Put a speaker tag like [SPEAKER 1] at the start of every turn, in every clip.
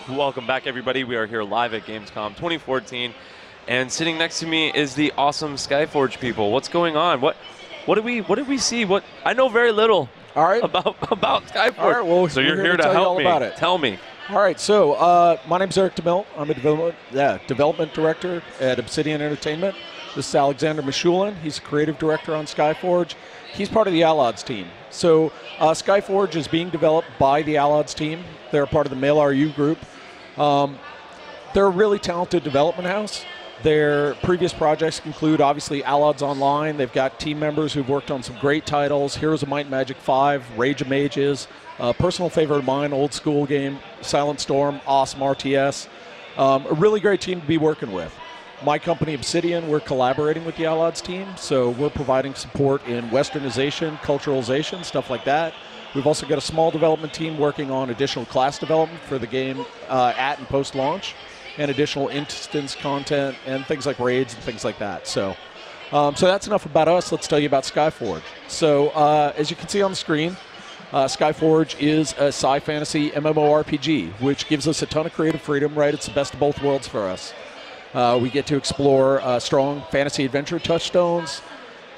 [SPEAKER 1] Welcome back, everybody. We are here live at Gamescom 2014, and sitting next to me is the awesome Skyforge people. What's going on? What did we see? I know very little.
[SPEAKER 2] All right.
[SPEAKER 1] About Skyforge.
[SPEAKER 2] All right. Well,
[SPEAKER 1] so you're here to help me.
[SPEAKER 2] About it.
[SPEAKER 1] Tell me.
[SPEAKER 2] All right. So my name's Eric DeMille. I'm a development director at Obsidian Entertainment. This is Alexander Mishulin. He's a creative director on Skyforge. He's part of the Allods Team. So Skyforge is being developed by the Allods Team. They're a part of the MailRU group. They're a really talented development house. Their previous projects include, obviously, Allods Online. They've got team members who've worked on some great titles: Heroes of Might and Magic 5, Rage of Mages, personal favorite of mine, old school game, Silent Storm, awesome RTS. A really great team to be working with. My company, Obsidian, we're collaborating with the Allods team, so we're providing support in westernization, culturalization, stuff like that. We've also got a small development team working on additional class development for the game at and post-launch, and additional instance content and things like raids and things like that. So that's enough about us. Let's tell you about Skyforge. So as you can see on the screen, Skyforge is a sci-fi fantasy MMORPG, which gives us a ton of creative freedom, right? It's the best of both worlds for us. We get to explore strong fantasy adventure touchstones,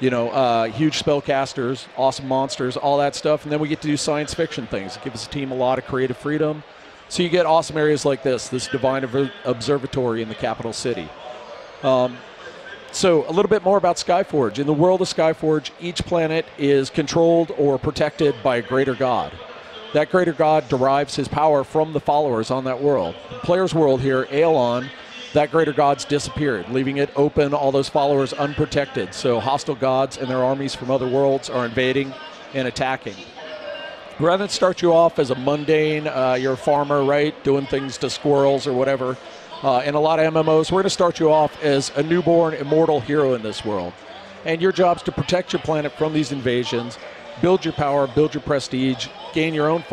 [SPEAKER 2] huge spellcasters, awesome monsters, all that stuff. And then we get to do science fiction things. It gives the team a lot of creative freedom. So you get awesome areas like this divine observatory in the capital city. So a little bit more about Skyforge. In the world of Skyforge, each planet is controlled or protected by a greater god. That greater god derives his power from the followers on that world. The player's world here, Aeolon, that greater god's disappeared, leaving it open, all those followers unprotected. So hostile gods and their armies from other worlds are invading and attacking. Rather than start you off as a mundane, you're a farmer, right, doing things to squirrels or whatever, in a lot of MMOs, we're going to start you off as a newborn immortal hero in this world. And your job's to protect your planet from these invasions, build your power, build your prestige, gain your own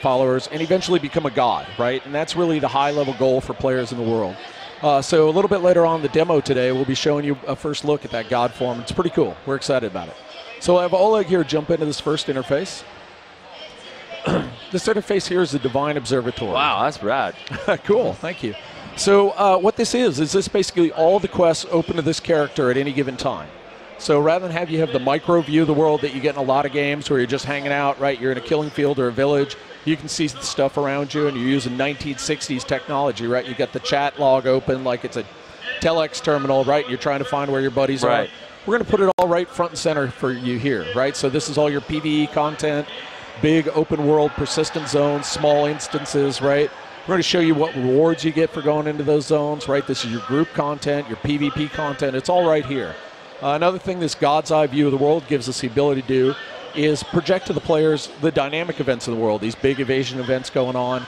[SPEAKER 2] followers, and eventually become a god, right? And that's really the high-level goal for players in the world. So a little bit later on in the demo today, we'll be showing you a first look at that god form. It's pretty cool. We're excited about it. So I'll have Oleg here jump into this first interface. This interface here is the Divine Observatory.
[SPEAKER 1] Wow, that's rad.
[SPEAKER 2] Cool, thank you. So what this is this basically all the quests open to this character at any given time. So rather than have you have the micro view of the world that you get in a lot of games where you're just hanging out, right, you're in a killing field or a village, you can see the stuff around you, and you're using 1960s technology, right? You got the chat log open like it's a telex terminal, right? You're trying to find where your buddies are. We're going to put it all right front and center for you here, right? So this is all your PvE content, big open world persistent zones, small instances, right? We're going to show you what rewards you get for going into those zones, right? This is your group content, your PvP content. It's all right here. Another thing this God's Eye view of the world gives us the ability to do is project to the players the dynamic events of the world, these big evasion events going on,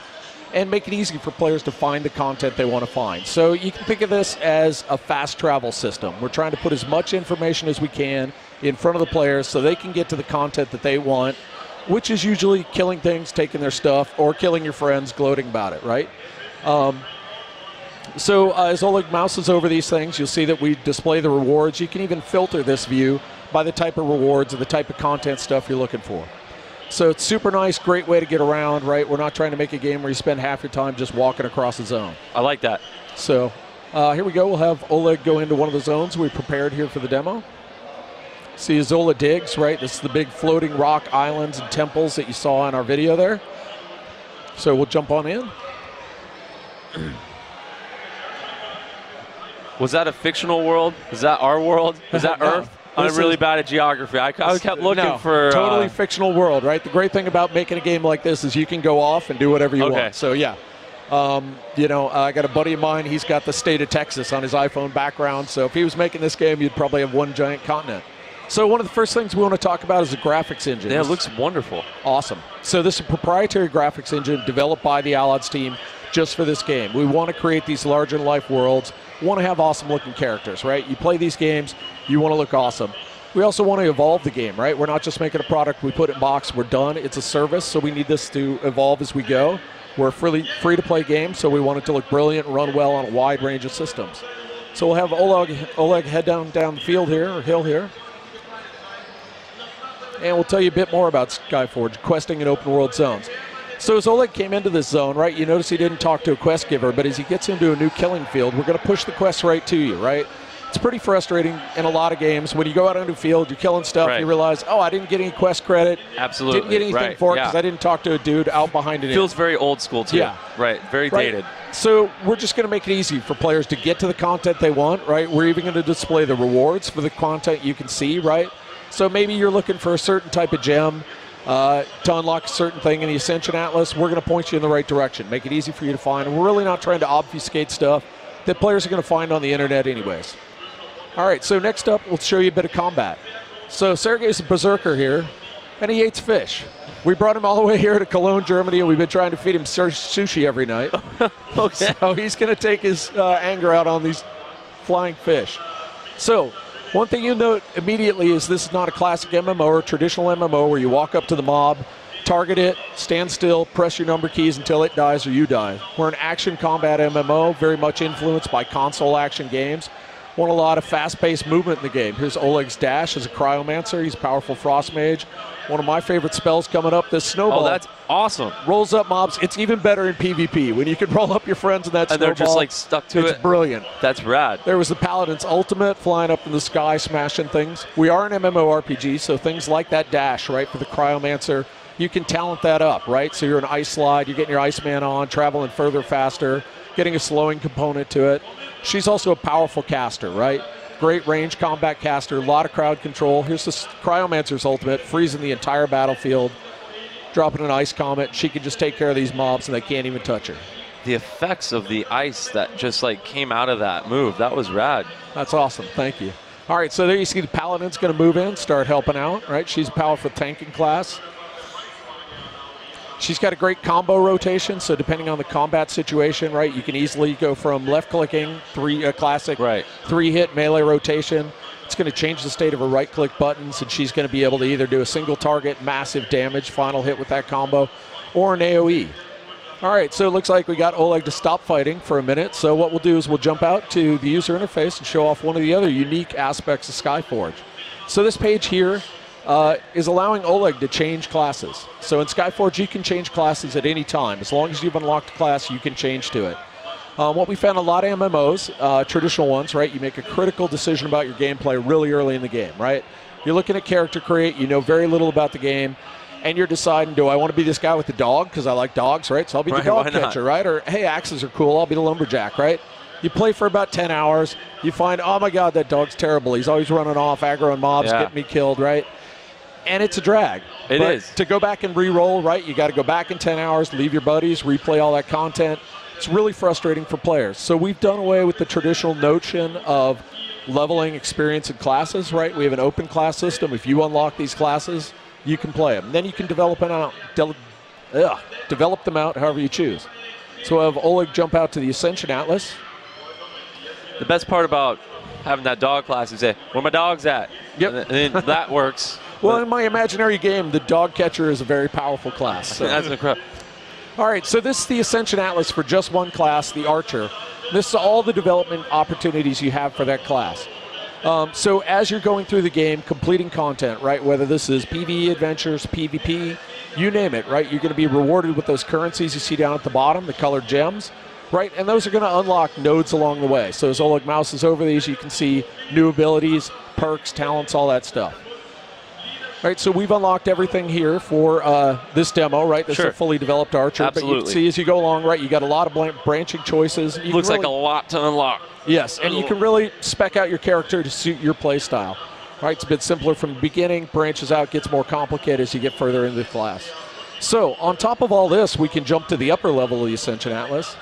[SPEAKER 2] and make it easy for players to find the content they want to find. So you can think of this as a fast travel system. We're trying to put as much information as we can in front of the players so they can get to the content that they want, which is usually killing things, taking their stuff, or killing your friends, gloating about it, right? So as Oleg mouses over these things, you'll see that we display the rewards. You can even filter this view by the type of rewards and the type of content stuff you're looking for. So it's super nice, great way to get around, right? We're not trying to make a game where you spend half your time just walking across a zone.
[SPEAKER 1] I like that.
[SPEAKER 2] So here we go. We'll have Oleg go into one of the zones we prepared here for the demo. See Zola digs, right? This is the big floating rock islands and temples that you saw in our video there. So we'll jump on in.
[SPEAKER 1] Was that a fictional world? Is that our world? Is that Earth? I'm really bad at geography. I kept looking for...
[SPEAKER 2] totally fictional world, right? The great thing about making a game like this is you can go off and do whatever you want. So, yeah. I got a buddy of mine. He's got the state of Texas on his iPhone background. So if he was making this game, you'd probably have one giant continent. So one of the first things we want to talk about is the graphics engine.
[SPEAKER 1] Yeah, it looks wonderful.
[SPEAKER 2] Awesome. So this is a proprietary graphics engine developed by the Allods team just for this game. We want to create these larger-than-life worlds. We want to have awesome-looking characters, right? You play these games, you want to look awesome. We also want to evolve the game, right? We're not just making a product, we put it in box, we're done. It's a service, so we need this to evolve as we go. We're a free-to-play game, so we want it to look brilliant and run well on a wide range of systems. So we'll have Oleg head down the field here, or hill here. And we'll tell you a bit more about Skyforge, questing in open world zones. So as Oleg came into this zone, right, you notice he didn't talk to a quest giver, but as he gets into a new killing field, we're going to push the quest right to you, right? It's pretty frustrating in a lot of games. When you go out on a field, you're killing stuff, you realize, oh, I didn't get any quest credit.
[SPEAKER 1] Absolutely.
[SPEAKER 2] Didn't get anything for it because I didn't talk to a dude out behind it.
[SPEAKER 1] Feels very old school, too.
[SPEAKER 2] Yeah.
[SPEAKER 1] Right. Very dated.
[SPEAKER 2] So we're just going to make it easy for players to get to the content they want, right? We're even going to display the rewards for the content you can see, right? So maybe you're looking for a certain type of gem to unlock a certain thing in the Ascension Atlas. We're going to point you in the right direction, make it easy for you to find. And we're really not trying to obfuscate stuff that players are going to find on the internet anyways. All right, so next up, we'll show you a bit of combat. So Sergey's a berserker here, and he eats fish. We brought him all the way here to Cologne, Germany, and we've been trying to feed him sushi every night.
[SPEAKER 1] Okay.
[SPEAKER 2] So he's going to take his anger out on these flying fish. So one thing you'll note immediately is this is not a classic MMO or traditional MMO where you walk up to the mob, target it, stand still, press your number keys until it dies or you die. We're an action combat MMO, very much influenced by console action games. Want a lot of fast-paced movement in the game. Here's Oleg's dash as a cryomancer. He's a powerful frost mage. One of my favorite spells coming up, this snowball.
[SPEAKER 1] Oh, that's awesome.
[SPEAKER 2] Rolls up mobs. It's even better in PvP when you can roll up your friends in that snowball.
[SPEAKER 1] And they're just like stuck to it.
[SPEAKER 2] It's brilliant.
[SPEAKER 1] That's rad.
[SPEAKER 2] There was the Paladin's ultimate, flying up in the sky, smashing things. We are an MMORPG, so things like that dash, right, for the cryomancer, you can talent that up, right? So you're an ice slide, you're getting your Iceman on, traveling further, faster, getting a slowing component to it. She's also a powerful caster, right? Great range combat caster, a lot of crowd control. Here's the Cryomancer's ultimate, freezing the entire battlefield, dropping an ice comet. She can just take care of these mobs and they can't even touch her.
[SPEAKER 1] The effects of the ice that just like came out of that move, that was rad.
[SPEAKER 2] That's awesome, thank you. All right, so there you see the Paladin's gonna move in, start helping out, right? She's a powerful tanking class. She's got a great combo rotation, so depending on the combat situation, right, you can easily go from left-clicking, classic, three-hit melee rotation. It's going to change the state of her right-click buttons, and she's going to be able to either do a single target, massive damage, final hit with that combo, or an AoE. All right, so it looks like we got Oleg to stop fighting for a minute, so what we'll do is we'll jump out to the user interface and show off one of the other unique aspects of Skyforge. So this page here is allowing Oleg to change classes. So in Skyforge, you can change classes at any time. As long as you've unlocked a class, you can change to it. What we found a lot of MMOs, traditional ones, right? You make a critical decision about your gameplay really early in the game, right? You're looking at character create, you know very little about the game, and you're deciding, do I want to be this guy with the dog? Because I like dogs, right? So I'll be the dog catcher, right? Or, hey, axes are cool, I'll be the lumberjack, right? You play for about 10 hours, you find, oh my God, that dog's terrible. He's always running off, aggroing mobs, getting me killed, right? And it's a drag.
[SPEAKER 1] It is.
[SPEAKER 2] To go back and re-roll, right, you got to go back in 10 hours, leave your buddies, replay all that content. It's really frustrating for players. So we've done away with the traditional notion of leveling experience in classes, right? We have an open class system. If you unlock these classes, you can play them. Then you can develop them out however you choose. So we'll have Oleg jump out to the Ascension Atlas.
[SPEAKER 1] The best part about having that dog class is say, where my dog's at?
[SPEAKER 2] Yep.
[SPEAKER 1] And then that works.
[SPEAKER 2] Well, in my imaginary game, the dog catcher is a very powerful class. So.
[SPEAKER 1] That's incredible.
[SPEAKER 2] All right, so this is the Ascension Atlas for just one class, the Archer. This is all the development opportunities you have for that class. So as you're going through the game, completing content, right, whether this is PvE adventures, PvP, you name it, right, you're going to be rewarded with those currencies you see down at the bottom, the colored gems, right, and those are going to unlock nodes along the way. So as Oleg mouses over these, you can see new abilities, perks, talents, all that stuff. Right, so we've unlocked everything here for this demo, right? This is a fully developed Archer.
[SPEAKER 1] Absolutely.
[SPEAKER 2] But you can see as you go along, right, you got a lot of branching choices.
[SPEAKER 1] Looks like a lot to unlock.
[SPEAKER 2] Yes, and you can really spec out your character to suit your play style. Right, it's a bit simpler from the beginning, branches out, gets more complicated as you get further into the class. So on top of all this, we can jump to the upper level of the Ascension Atlas.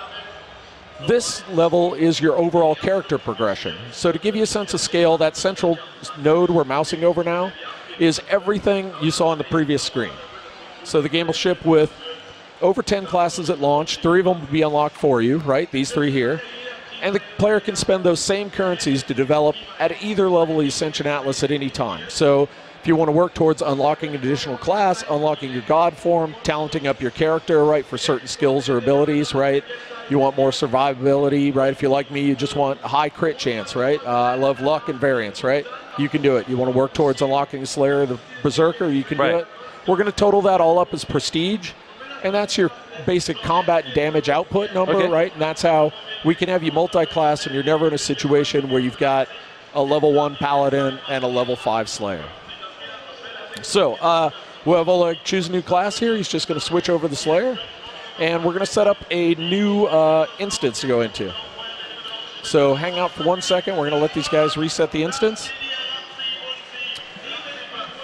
[SPEAKER 2] This level is your overall character progression. So to give you a sense of scale, that central node we're mousing over now is everything you saw on the previous screen. So the game will ship with over 10 classes at launch. 3 of them will be unlocked for you, right? These 3 here. And the player can spend those same currencies to develop at either level of the Ascension Atlas at any time. So if you want to work towards unlocking an additional class, unlocking your god form, talenting up your character, right, for certain skills or abilities, right? You want more survivability, right? If you're like me, you just want a high crit chance, right? I love luck and variance, right? You can do it. You want to work towards unlocking the Slayer of the Berserker, you can do it. We're going to total that all up as prestige. and that's your basic combat and damage output number,
[SPEAKER 1] Okay.
[SPEAKER 2] right? And that's how we can have you multi-class, and you're never in a situation where you've got a level 1 paladin and a level 5 slayer. So we'll have Oleg choose a new class here. He's just going to switch over the slayer, and we're going to set up a new instance to go into. So hang out for 1 second. We're going to let these guys reset the instance.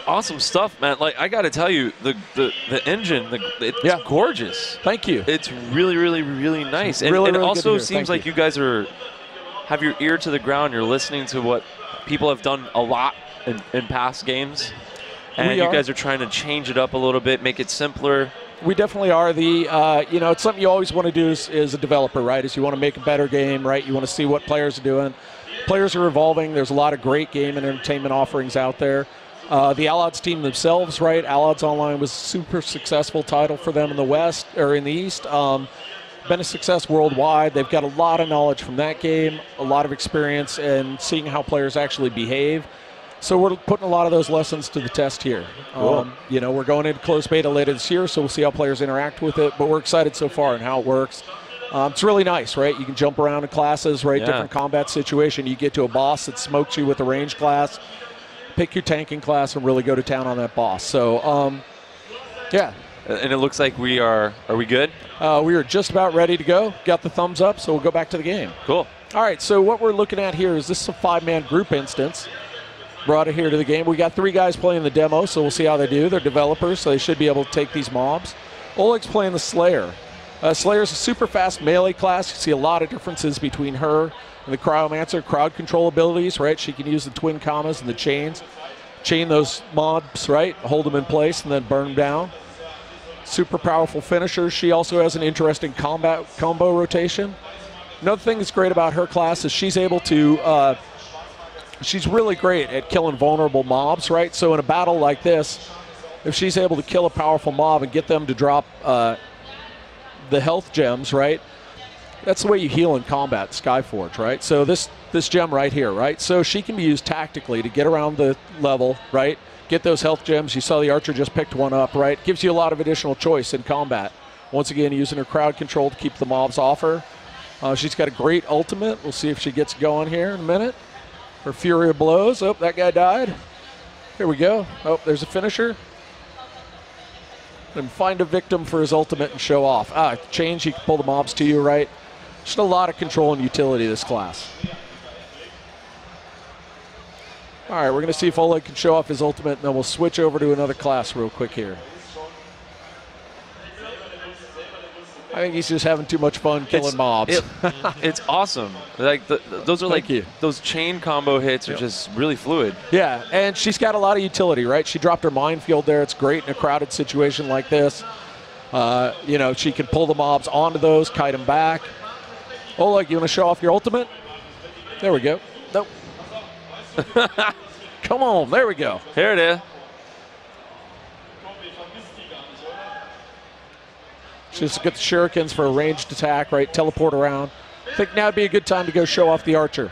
[SPEAKER 1] Awesome stuff, man. Like, I got to tell you, the engine, it's
[SPEAKER 2] Yeah.
[SPEAKER 1] gorgeous.
[SPEAKER 2] Thank you.
[SPEAKER 1] It's really, really, really nice. And
[SPEAKER 2] Really,
[SPEAKER 1] it
[SPEAKER 2] really good
[SPEAKER 1] also
[SPEAKER 2] to hear.
[SPEAKER 1] seems
[SPEAKER 2] Thank
[SPEAKER 1] like you guys have your ear to the ground. You're listening to what people have done a lot in past games. And you guys are trying to change it up a little bit, make it simpler.
[SPEAKER 2] We definitely are. It's something you always want to do as a developer, right? Is you want to make a better game, right? You want to see what players are doing. Players are evolving. There's a lot of great game and entertainment offerings out there. The Allods team themselves, right? Allods Online was a super successful title for them in the West, or in the East. Been a success worldwide. They've got a lot of knowledge from that game, a lot of experience in seeing how players actually behave. So we're putting a lot of those lessons to the test here.
[SPEAKER 1] Cool.
[SPEAKER 2] We're going into closed beta later this year, so we'll see how players interact with it. But we're excited so far and how it works. It's really nice, right? You can jump around in classes, right?
[SPEAKER 1] Yeah.
[SPEAKER 2] Different combat situation. You get to a boss that smokes you with a range class. Pick your tanking class and really go to town on that boss. So, yeah.
[SPEAKER 1] And it looks like are we good?
[SPEAKER 2] We are just about ready to go. Got the thumbs up, so we'll go back to the game.
[SPEAKER 1] Cool.
[SPEAKER 2] All right, so what we're looking at here is this is a 5-man group instance. Brought it here to the game. We got 3 guys playing the demo, so we'll see how they do. They're developers, so they should be able to take these mobs. Oleg's playing the Slayer. Slayer's a super fast melee class. You see a lot of differences between her and the Cryomancer. Crowd control abilities, right? She can use the twin commas and the chains. Chain those mobs, right? Hold them in place and then burn them down. Super powerful finisher. She also has an interesting combat combo rotation. Another thing that's great about her class is she's able to, she's really great at killing vulnerable mobs, right? So in a battle like this, if she's able to kill a powerful mob and get them to drop the health gems, right? That's the way you heal in combat, Skyforge, right? So this gem right here, right? So she can be used tactically to get around the level, right? Get those health gems. You saw the archer just picked one up, right? Gives you a lot of additional choice in combat. Once again, using her crowd control to keep the mobs off her. She's got a great ultimate. We'll see if she gets going here in a minute. Her Fury of Blows. Oh, that guy died. Here we go. Oh, there's a finisher. And find a victim for his ultimate and show off. Change, you can pull the mobs to you, right? Just a lot of control and utility this class. All right, we're going to see if Oleg can show off his ultimate, and then we'll switch over to another class real quick here. I think he's just having too much fun killing mobs.
[SPEAKER 1] It's awesome. Like those are
[SPEAKER 2] Thank you.
[SPEAKER 1] those chain combo hits are just really fluid.
[SPEAKER 2] Yeah, and she's got a lot of utility, right? She dropped her minefield there. It's great in a crowded situation like this. She can pull the mobs onto those, kite them back. Oleg, you want to show off your ultimate? There we go. Nope. Come on, there we go.
[SPEAKER 1] Here it is.
[SPEAKER 2] Just get the shurikens for a ranged attack, right? Teleport around. I think now would be a good time to go show off the archer.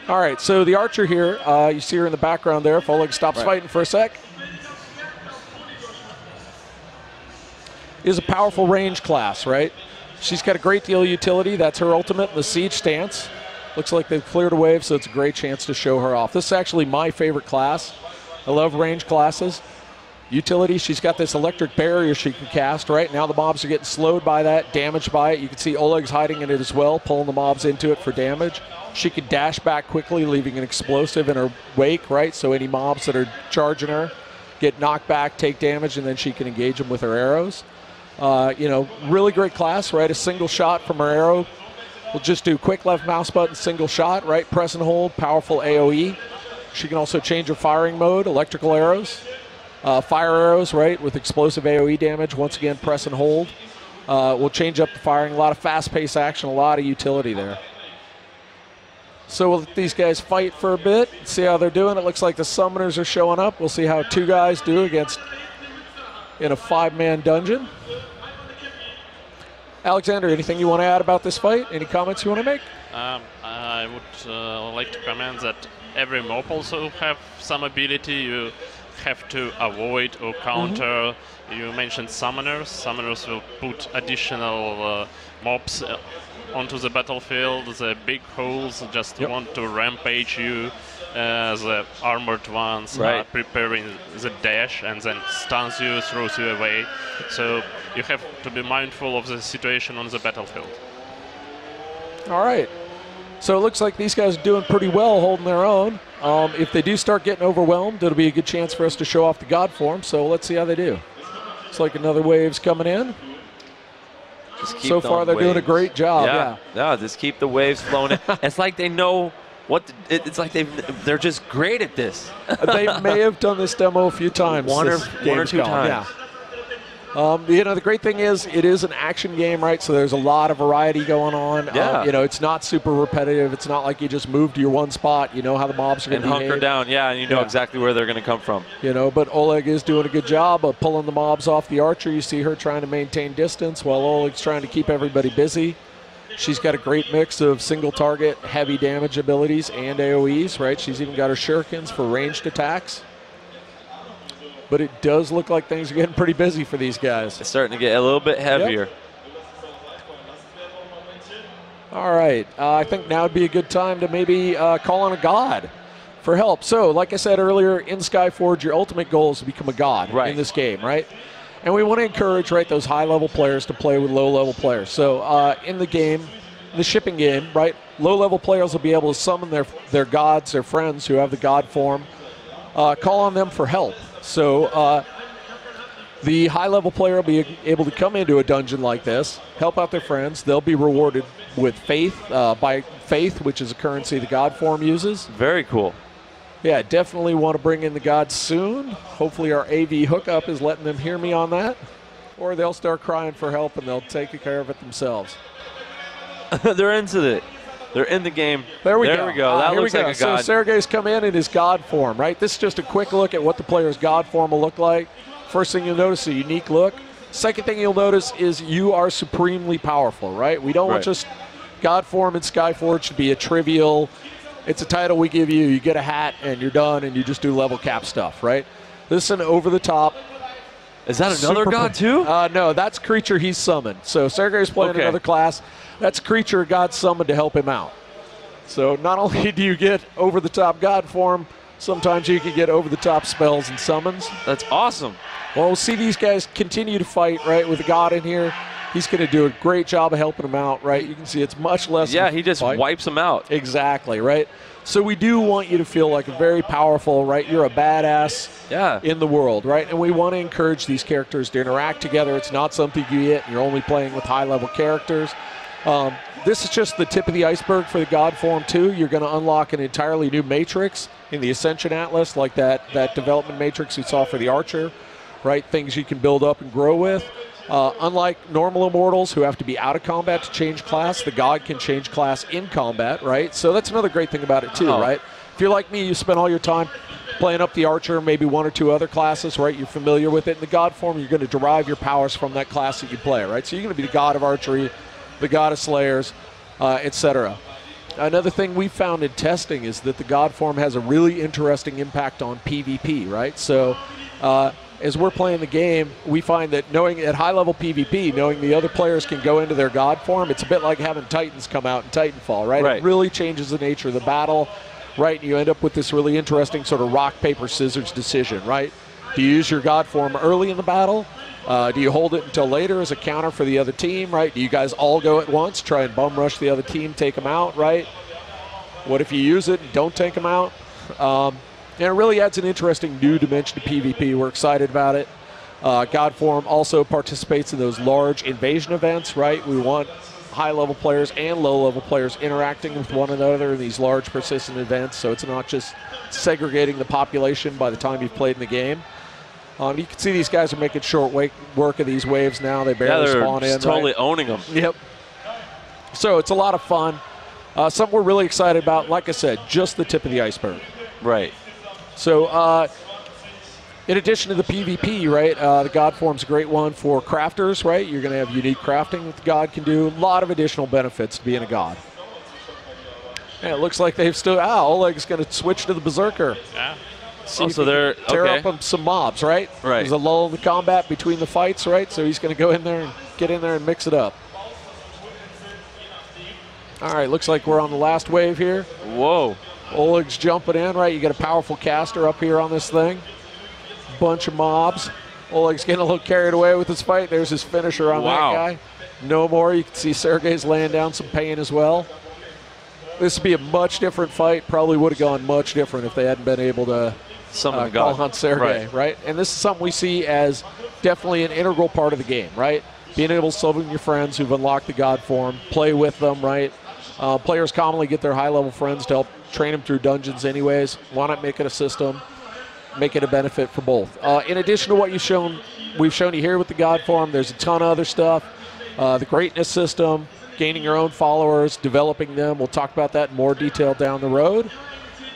[SPEAKER 2] All right, so the archer here, you see her in the background there. If Oleg stops fighting for a sec. Is a powerful range class, right? She's got a great deal of utility. That's her ultimate in the siege stance. Looks like they've cleared a wave, so it's a great chance to show her off. This is actually my favorite class. I love range classes. Utility, she's got this electric barrier she can cast, right? Now the mobs are getting slowed by that, damaged by it. You can see Oleg's hiding in it as well, pulling the mobs into it for damage. She can dash back quickly, leaving an explosive in her wake, right? So any mobs that are charging her get knocked back, take damage, and then she can engage them with her arrows. Really great class, right? A single shot from her arrow. We'll just do quick left mouse button, single shot, right? Press and hold, powerful AoE. She can also change her firing mode, electrical arrows. Fire arrows, right, with explosive AoE damage. Once again, press and hold. We'll change up the firing. A lot of fast-paced action, a lot of utility there. So we'll let these guys fight for a bit, see how they're doing. It looks like the summoners are showing up. We'll see how 2 guys do in a 5-man dungeon. Alexander, anything you want to add about this fight? Any comments you want to make?
[SPEAKER 3] I would like to comment that every mob also have some ability. You have to avoid or counter. You mentioned summoners. Summoners will put additional mobs onto the battlefield. The big holes just want to rampage you. The armored ones are preparing the dash and then stuns you, throws you away. So you have to be mindful of the situation on the battlefield.
[SPEAKER 2] All right. So it looks like these guys are doing pretty well holding their own. If they do start getting overwhelmed, it'll be a good chance for us to show off the God form. So let's see how they do. Looks like another wave's coming in. So far, they're doing a great job.
[SPEAKER 1] Yeah, just keep the waves flowing in. It's like they know what. It's like they're just great at this.
[SPEAKER 2] They may have done this demo a few times.
[SPEAKER 1] One or two times.
[SPEAKER 2] Yeah. You know, the great thing is it is an action game, right? So there's a lot of variety going on.
[SPEAKER 1] Yeah.
[SPEAKER 2] You know, it's not super repetitive. It's not like you just move to your one spot. You know how the mobs are going to behave.
[SPEAKER 1] And hunker down, and you know exactly where they're going to come from.
[SPEAKER 2] You know, but Oleg is doing a good job of pulling the mobs off the archer. You see her trying to maintain distance while Oleg's trying to keep everybody busy. She's got a great mix of single target, heavy damage abilities and AoEs, right? She's even got her shurikens for ranged attacks. But it does look like things are getting pretty busy for these guys.
[SPEAKER 1] It's starting to get a little bit heavier.
[SPEAKER 2] All right. I think now would be a good time to maybe call on a god for help. So, like I said earlier, in Skyforge, your ultimate goal is to become a god in this game, right? And we want to encourage, those high-level players to play with low-level players. So, in the game, the shipping game, low-level players will be able to summon their gods, their friends who have the god form, call on them for help. So the high-level player will be able to come into a dungeon like this, help out their friends. They'll be rewarded with faith, by faith, which is a currency the god form uses.
[SPEAKER 1] Very cool.
[SPEAKER 2] Yeah, definitely want to bring in the gods soon. Hopefully our AV hookup is letting them hear me on that. Or they'll start crying for help and they'll take care of it themselves.
[SPEAKER 1] They're into it. They're in the game.
[SPEAKER 2] There we go.
[SPEAKER 1] That looks like a god.
[SPEAKER 2] So Sergey's come in his god form, right? This is just a quick look at what the player's god form will look like. First thing you'll notice, a unique look. Second thing you'll notice is you are supremely powerful, right? We don't want just god form in Skyforge to be a trivial, it's a title we give you, you get a hat, and you're done, and you just do level cap stuff, right? This is an over-the-top.
[SPEAKER 1] Is that another god, too?
[SPEAKER 2] No, that's creature he's summoned. So Sergey's playing another class. That's creature God summoned to help him out. So not only do you get over-the-top God form, sometimes you can get over-the-top spells and summons.
[SPEAKER 1] That's awesome.
[SPEAKER 2] Well, we'll see these guys continue to fight, with a god in here. He's going to do a great job of helping them out, You can see it's much less.
[SPEAKER 1] Yeah, he just wipes them out.
[SPEAKER 2] Exactly, So we do want you to feel like a very powerful, You're a badass in the world, And we want to encourage these characters to interact together. It's not something you get and you're only playing with high-level characters. This is just the tip of the iceberg for the god form, too. You're going to unlock an entirely new matrix in the Ascension Atlas, like that development matrix we saw for the Archer, Things you can build up and grow with. Unlike normal immortals who have to be out of combat to change class, the god can change class in combat, So that's another great thing about it, too, If you're like me, you spend all your time playing up the Archer, maybe one or two other classes, You're familiar with it. In the god form, you're going to derive your powers from that class that you play, So you're going to be the god of archery, the god of slayers, etc. Another thing we found in testing is that the god form has a really interesting impact on PvP, So as we're playing the game, we find that knowing at high-level PvP, knowing the other players can go into their god form, it's a bit like having Titans come out in Titanfall, It really changes the nature of the battle, And you end up with this really interesting sort of rock, paper, scissors decision, Do you use your god form early in the battle? Do you hold it until later as a counter for the other team, Do you guys all go at once, try and bum rush the other team, take them out, What if you use it and don't take them out? And it really adds an interesting new dimension to PvP. We're excited about it. God form also participates in those large invasion events, We want high-level players and low-level players interacting with one another in these large persistent events, so it's not just segregating the population by the time you've played in the game. You can see these guys are making short work of these waves now. They barely spawn in.
[SPEAKER 1] They're totally owning them.
[SPEAKER 2] Yep. So it's a lot of fun. Something we're really excited about. Like I said, just the tip of the iceberg. So in addition to the PvP, the God form's a great one for crafters, You're going to have unique crafting that the God can do. A lot of additional benefits to being a God. And it looks like they've still... Oleg's going to switch to the Berserker.
[SPEAKER 3] Yeah.
[SPEAKER 2] See
[SPEAKER 1] Oh,
[SPEAKER 2] if
[SPEAKER 1] so
[SPEAKER 2] he can
[SPEAKER 1] they're
[SPEAKER 2] tear
[SPEAKER 1] okay.
[SPEAKER 2] up some mobs, right?
[SPEAKER 1] Right.
[SPEAKER 2] There's a lull in the combat between the fights, right? So he's going to go in there and get in there and mix it up. All right, looks like we're on the last wave here.
[SPEAKER 1] Whoa.
[SPEAKER 2] Oleg's jumping in, right? You got a powerful caster up here on this thing. Bunch of mobs. Oleg's getting a little carried away with his fight. There's his finisher on
[SPEAKER 1] Wow.
[SPEAKER 2] that guy. No more. You can see Sergey's laying down some pain as well. This would be a much different fight. Probably would have gone much different if they hadn't been able to
[SPEAKER 1] Summon the
[SPEAKER 2] call
[SPEAKER 1] god.
[SPEAKER 2] on Sergey, right? And this is something we see as definitely an integral part of the game, right? Being able to summon your friends who've unlocked the god form, play with them, right? Players commonly get their high-level friends to help train them through dungeons anyways. Why not make it a system? Make it a benefit for both. In addition to what we've shown you here with the god form, there's a ton of other stuff. The greatness system, gaining your own followers, developing them. We'll talk about that in more detail down the road.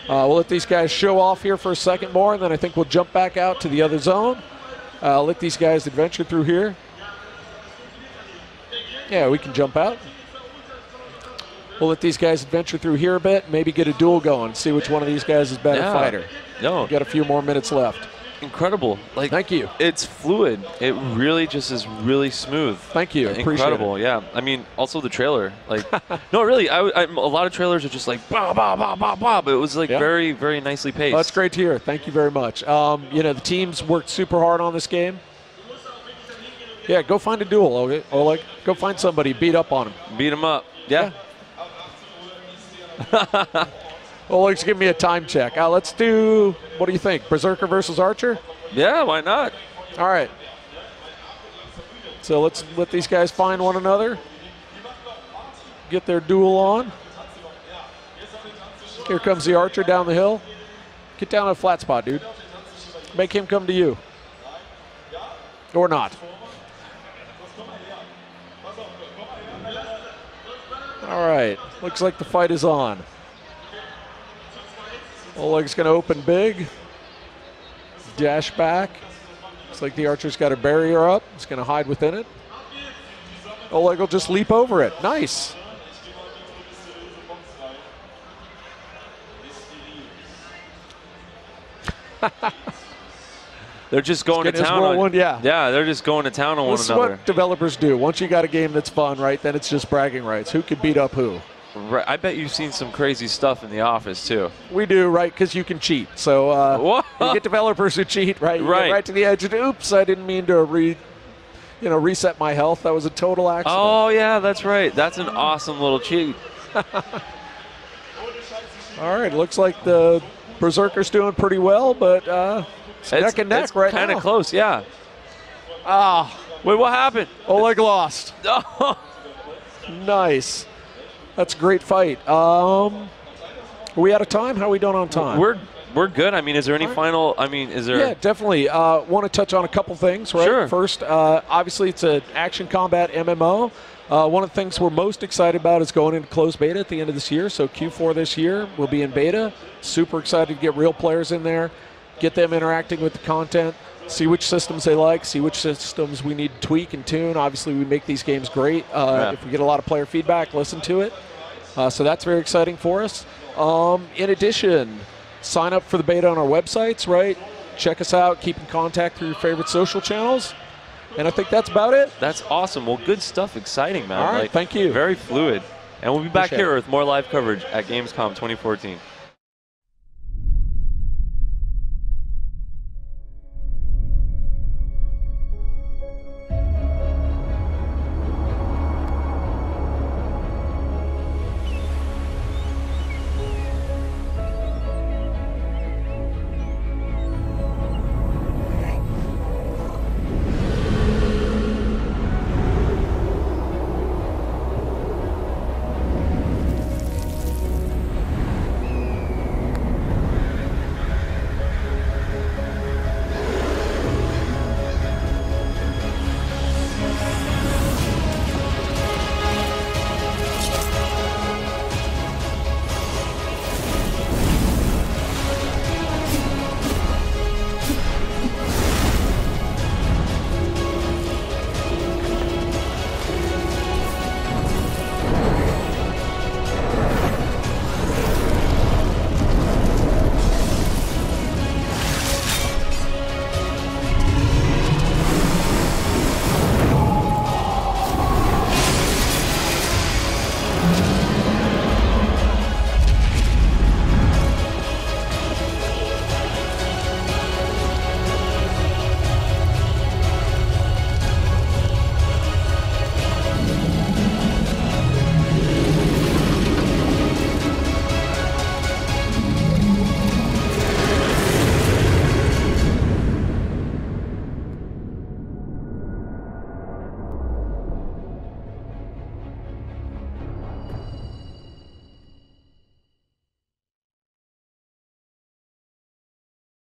[SPEAKER 2] We'll let these guys show off here for a second more, and then I think we'll jump back out to the other zone. Let these guys adventure through here. Yeah, we can jump out. We'll let these guys adventure through here a bit, maybe get a duel going, see which one of these guys is better fighter.
[SPEAKER 1] No.
[SPEAKER 2] We've got a few more minutes left.
[SPEAKER 1] Incredible. Like,
[SPEAKER 2] thank you.
[SPEAKER 1] It's fluid. It really just is really smooth.
[SPEAKER 2] Thank you.
[SPEAKER 1] Incredible. Yeah. I mean, also the trailer. Like, no, really. A lot of trailers are just like bah bah bah bah bah. But it was like very, very nicely paced.
[SPEAKER 2] Well, that's great to hear. Thank you very much. You know, the teams worked super hard on this game. Yeah, go find a duel, Oleg. Go find somebody, beat up on him.
[SPEAKER 1] Beat him up. Yeah.
[SPEAKER 2] Oleg's giving me a time check. Let's do, what do you think, Berserker versus Archer?
[SPEAKER 1] Yeah, why not?
[SPEAKER 2] All right. So let's let these guys find one another. Get their duel on. Here comes the Archer down the hill. Get down on a flat spot, dude. Make him come to you. Or not. All right, looks like the fight is on. Oleg's going to open big. Dash back. Looks like the Archer's got a barrier up. He's going to hide within it. Oleg will just leap over it. Nice.
[SPEAKER 1] They're just going to town on
[SPEAKER 2] yeah,
[SPEAKER 1] they're just going to town on one
[SPEAKER 2] this
[SPEAKER 1] another.
[SPEAKER 2] is what developers do. Once you got a game that's fun, right, then it's just bragging rights. Who can beat up who?
[SPEAKER 1] Right. I bet you've seen some crazy stuff in the office too.
[SPEAKER 2] We do, right, because you can cheat. So you get developers who cheat, right? You get right to the edge and oops, I didn't mean to reset my health. That was a total accident.
[SPEAKER 1] Oh yeah, that's right. That's an awesome little cheat.
[SPEAKER 2] All right, looks like the Berserker's doing pretty well, but it's neck and neck right now.
[SPEAKER 1] Kind of close, yeah. Wait, what happened?
[SPEAKER 2] Oleg lost. Nice. That's a great fight. Are we out of time? How are we doing on time?
[SPEAKER 1] We're good. I mean, is there any final? I mean, is there?
[SPEAKER 2] Yeah, definitely. Want to touch on a couple things, right?
[SPEAKER 1] Sure.
[SPEAKER 2] First, obviously, it's an action combat MMO. One of the things we're most excited about is going into closed beta at the end of this year. So Q4 this year, we'll be in beta. Super excited to get real players in there, get them interacting with the content, see which systems they like, see which systems we need to tweak and tune. Obviously, we make these games great. If we get a lot of player feedback, listen to it. So that's very exciting for us. In addition, sign up for the beta on our websites, right? Check us out. Keep in contact through your favorite social channels. And I think that's about it.
[SPEAKER 1] That's awesome. Well, good stuff. Exciting, man.
[SPEAKER 2] All right, thank you.
[SPEAKER 1] Very fluid. And we'll be back
[SPEAKER 2] Appreciate
[SPEAKER 1] here
[SPEAKER 2] it.
[SPEAKER 1] with more live coverage at Gamescom 2014.